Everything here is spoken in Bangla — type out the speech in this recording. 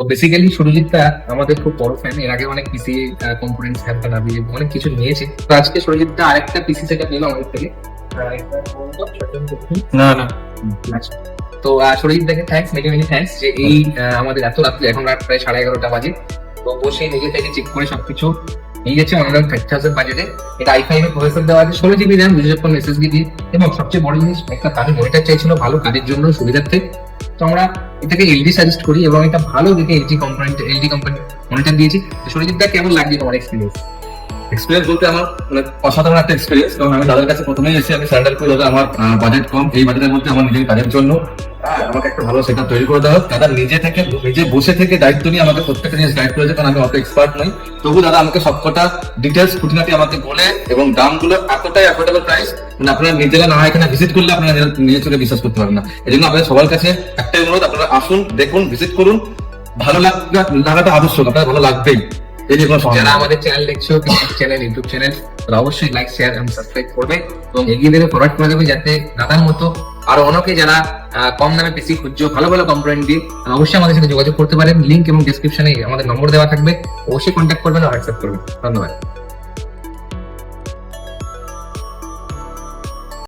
তো বেসিক্যালি সুরজিৎটা আমাদের খুব বড় ফ্যান। এর আগে অনেক পিসি কম্পোনেন্টস হ্যাপটা নাবি অনেক কিছু নিয়েছে। তো আজকে সুরজিৎটা আরেকটা পিসি সেটআপ নিল আমাদের থেকে। এটা বলতো সচেতন করছি। না না আচ্ছা। তো সুরজিৎ দাকে থ্যাঙ্কস, মেনি মেনি থ্যাঙ্কস যে এই আমাদের এত রাত্রে, এখন রাত প্রায় 11:30 বাজে, তো বসে নিজে থেকে চেক করে সবকিছু নিয়ে গেছে অনলাইন 30,000 বাজেটে। এটা i5 এর প্রসেসর দেওয়া আছে, 16 GB র্যাম, 256 SSD দিয়ে, এবং সবচেয়ে বড় জিনিস একটা তাদের মনিটর চাইছিল ভালো কাজের জন্য সুবিধার্থে। তো আমরা এটাকে এলজি সাজেস্ট করি এবং এটা ভালো দেখে এলজি কোম্পানি মনিটর দিয়েছি। তো সুরজিৎ দা কেমন লাগছে তোমার এক্সপিরিয়েন্স? এক্সপিরিয়েন্স বলতে আমার মানে অসাধারণ একটা এক্সপিরিয়েন্স। কারণ আমি দাদার কাছে প্রথমেই এসে আমি স্যান্ডেল করে দাদা আমার বাজেট কম, এই বাজেটের মধ্যে আমার নিজের কাজের জন্য আমাকে একটা ভালো সেটআপ তৈরি করে দেওয়া হোক। দাদা নিজে বসে থেকে দায়িত্ব নিয়ে আমাকে প্রত্যেকটা জিনিস গাইড করেছে, কারণ আমি অত এক্সপার্ট নই। তবু দাদা আমাকে সবকটা ডিটেলস খুঁটিনাটি আমাকে বলে, এবং দামগুলো এতটাই অ্যাফোর্ডেবল প্রাইস, মানে আপনারা নিজেরা না এখানে ভিজিট করলে আপনারা নিজে চোখে বিশ্বাস করতে পারবেন না। এই জন্য আপনাদের সবার কাছে একটাই অনুরোধ, আপনারা আসুন, দেখুন, ভিজিট করুন। ভালো লাগাটা আবশ্যক, আপনার ভালো লাগবেই। এই যে কোনো যারা আমাদের চ্যানেল দেখছো, চ্যানেল ইউটিউব চ্যানেল, তারা অবশ্যই লাইক, শেয়ার এবং সাবস্ক্রাইব করবে এবং এগিয়ে দেবে, ফরওয়ার্ড করে দেবে, যাতে দাদার মতো আরো অনেকে যারা কম দামে পিসি খুঁজছো ভালো ভালো কম্পোনেন্ট দিয়ে, অবশ্যই আমাদের সাথে যোগাযোগ করতে পারেন। লিংক এবং ডেসক্রিপশনে আমাদের নম্বর দেওয়া থাকবে, অবশ্যই কন্ট্যাক্ট করবেন আর হোয়াটসঅ্যাপ করবেন। ধন্যবাদ।